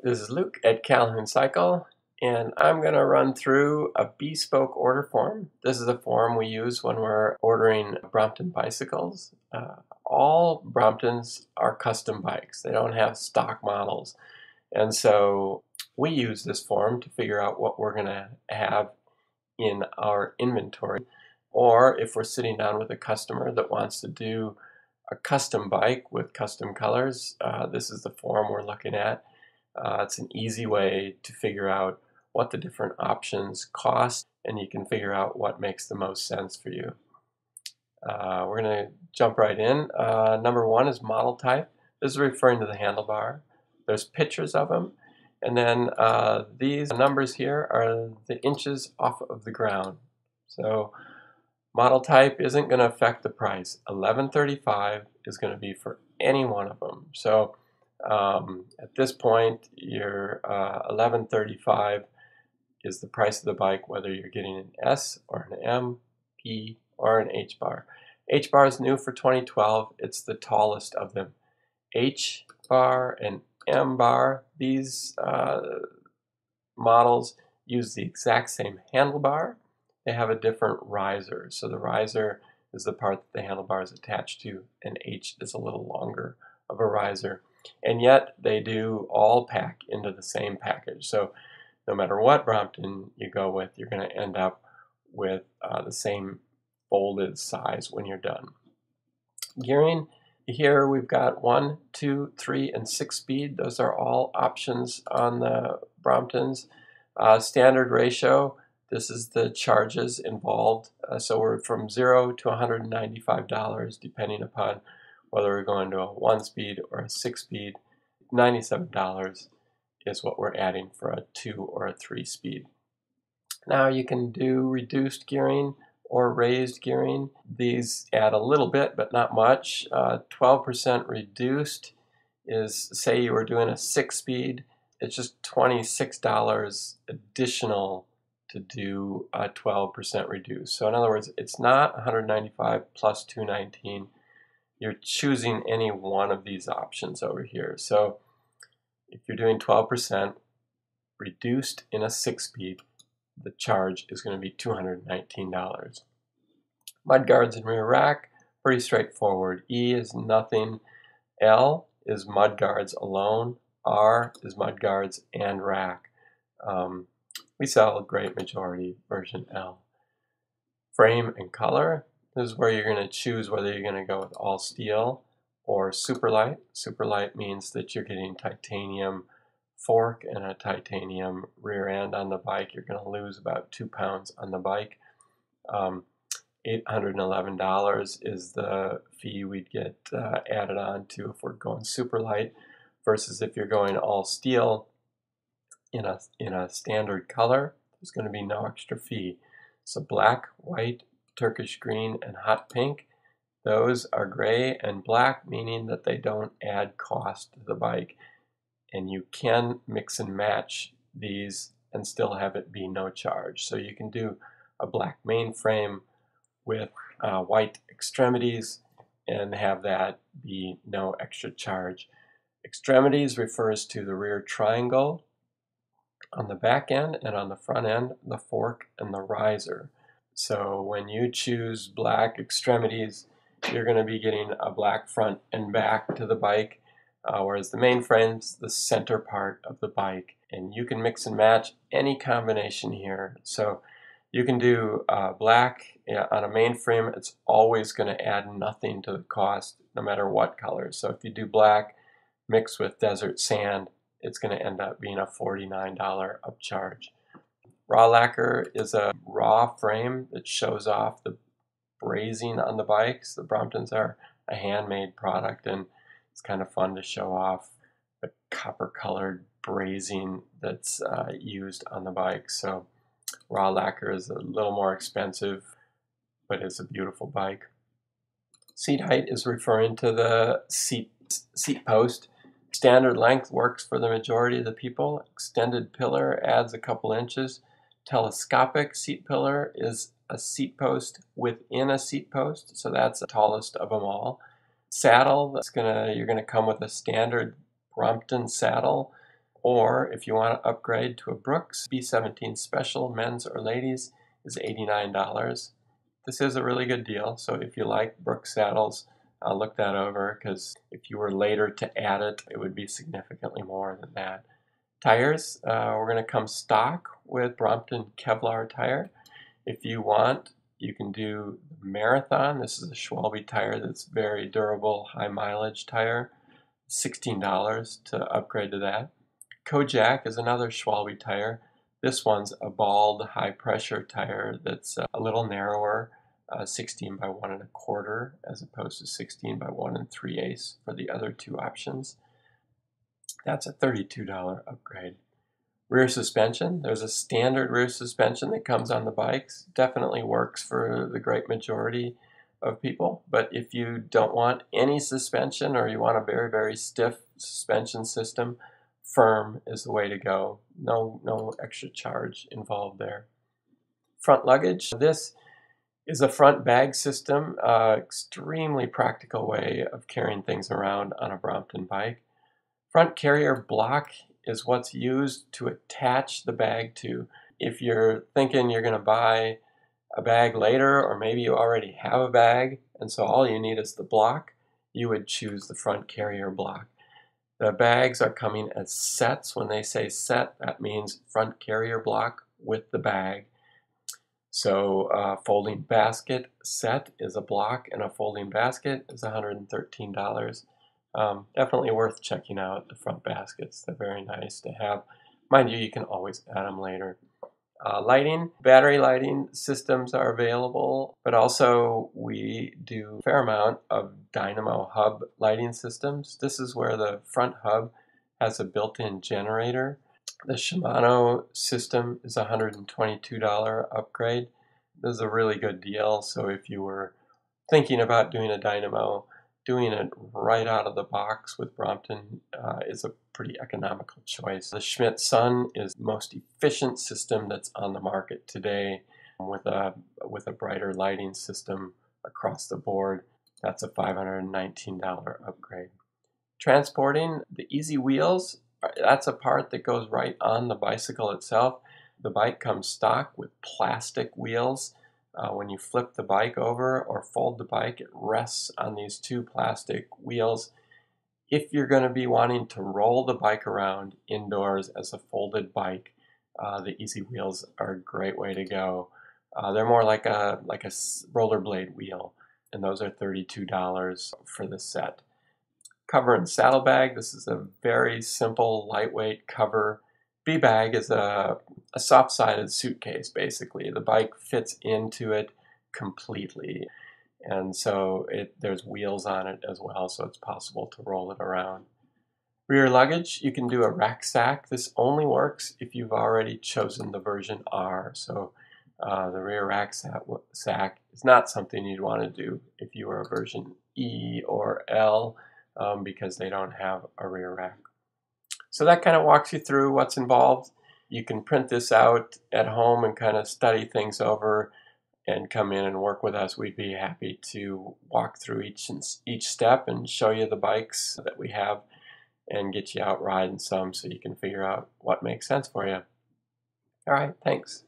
This is Luke at Calhoun Cycle, and I'm going to run through a bespoke order form. This is a form we use when we're ordering Brompton bicycles. All Bromptons are custom bikes. They don't have stock models. And so we use this form to figure out what we're going to have in our inventory. Or if we're sitting down with a customer that wants to do a custom bike with custom colors, this is the form we're looking at. It's an easy way to figure out what the different options cost, and you can figure out what makes the most sense for you. We're going to jump right in. Number one is model type. This is referring to the handlebar. There's pictures of them, and then these numbers here are the inches off of the ground. So model type isn't going to affect the price. $11.35 is going to be for any one of them. So at this point, your $11.35 is the price of the bike, whether you're getting an S or an M, P, or an H bar. H bar is new for 2012. It's the tallest of them. H bar and M bar, these models use the exact same handlebar. They have a different riser. So the riser is the part that the handlebar is attached to, and H is a little longer of a riser. And yet they do all pack into the same package. So no matter what Brompton you go with, you're going to end up with the same folded size when you're done. Gearing, here we've got 1, 2, 3, and 6 speed. Those are all options on the Bromptons. Standard ratio, this is the charges involved. So we're from $0 to $195 depending upon whether we're going to a 1-speed or a 6-speed. $97 is what we're adding for a 2 or a 3-speed. Now you can do reduced gearing or raised gearing. These add a little bit, but not much. 12% reduced is, say you were doing a 6-speed, it's just $26 additional to do a 12% reduced. So in other words, it's not $195 plus $219. You're choosing any one of these options over here. So if you're doing 12% reduced in a 6-speed, the charge is going to be $219. Mudguards and rear rack, pretty straightforward. E is nothing. L is mudguards alone. R is mudguards and rack. We sell a great majority version L. Frame and color. This is where you're going to choose whether you're going to go with all steel or superlight. Superlight means that you're getting titanium fork and a titanium rear end on the bike. You're going to lose about 2 pounds on the bike. $811 is the fee we'd get added on to if we're going superlight, versus if you're going all steel in a standard color, there's going to be no extra fee. So black, white, Turkish green, and hot pink, those are gray and black, meaning that they don't add cost to the bike. And you can mix and match these and still have it be no charge. So you can do a black mainframe with white extremities and have that be no extra charge. Extremities refers to the rear triangle on the back end, and on the front end, the fork and the riser. So when you choose black extremities, you're going to be getting a black front and back to the bike, whereas the mainframe's the center part of the bike. And you can mix and match any combination here. So you can do black on a mainframe. It's always going to add nothing to the cost, no matter what color. So if you do black mixed with desert sand, it's going to end up being a $49 upcharge. Raw lacquer is a raw frame that shows off the brazing on the bikes. The Bromptons are a handmade product, and it's kind of fun to show off the copper-colored brazing that's used on the bike. So raw lacquer is a little more expensive, but it's a beautiful bike. Seat height is referring to the seat post. Standard length works for the majority of the people. Extended pillar adds a couple inches. Telescopic seat pillar is a seat post within a seat post, so that's the tallest of them all. Saddle, you're gonna come with a standard Brompton saddle. Or if you want to upgrade to a Brooks, B17 Special, men's or ladies, is $89. This is a really good deal, so if you like Brooks saddles, look that over, because if you were later to add it, it would be significantly more than that. Tires, we're going to come stock with Brompton Kevlar tire. If you want, you can do Marathon. This is a Schwalbe tire that's very durable, high mileage tire. $16 to upgrade to that. Kojak is another Schwalbe tire. This one's a balled high pressure tire that's a little narrower, 16 by 1 1/4 as opposed to 16 by 1 3/8 for the other two options. That's a $32 upgrade. Rear suspension, there's a standard rear suspension that comes on the bikes. Definitely works for the great majority of people, but if you don't want any suspension or you want a very, very stiff suspension system, firm is the way to go. No extra charge involved there. Front luggage. This is a front bag system, extremely practical way of carrying things around on a Brompton bike. Front carrier block is what's used to attach the bag to. If you're thinking you're going to buy a bag later, or maybe you already have a bag, and so all you need is the block, you would choose the front carrier block. The bags are coming as sets. When they say set, that means front carrier block with the bag. So folding basket set is a block, and a folding basket is $113. Definitely worth checking out the front baskets. They're very nice to have. Mind you, you can always add them later. Lighting, battery lighting systems are available, but also we do a fair amount of Dynamo Hub lighting systems. This is where the front hub has a built-in generator. The Shimano system is a $122 upgrade. This is a really good deal, so if you were thinking about doing a dynamo, doing it right out of the box with Brompton is a pretty economical choice. The Schmidt Sun is the most efficient system that's on the market today with a brighter lighting system across the board. That's a $519 upgrade. Transporting, the Easy Wheels, that's a part that goes right on the bicycle itself. The bike comes stock with plastic wheels. When you flip the bike over or fold the bike, it rests on these two plastic wheels. If you're going to be wanting to roll the bike around indoors as a folded bike, the Easy Wheels are a great way to go. They're more like a rollerblade wheel, and those are $32 for the set. Cover and saddlebag. This is a very simple, lightweight cover. B-bag is a soft-sided suitcase, basically. The bike fits into it completely. And so there's wheels on it as well, so it's possible to roll it around. Rear luggage, you can do a rack sack. This only works if you've already chosen the version R. So the rear rack sack is not something you'd want to do if you were a version E or L, because they don't have a rear rack. So that kind of walks you through what's involved. You can print this out at home and kind of study things over and come in and work with us. We'd be happy to walk through each step and show you the bikes that we have and get you out riding some so you can figure out what makes sense for you. All right, thanks.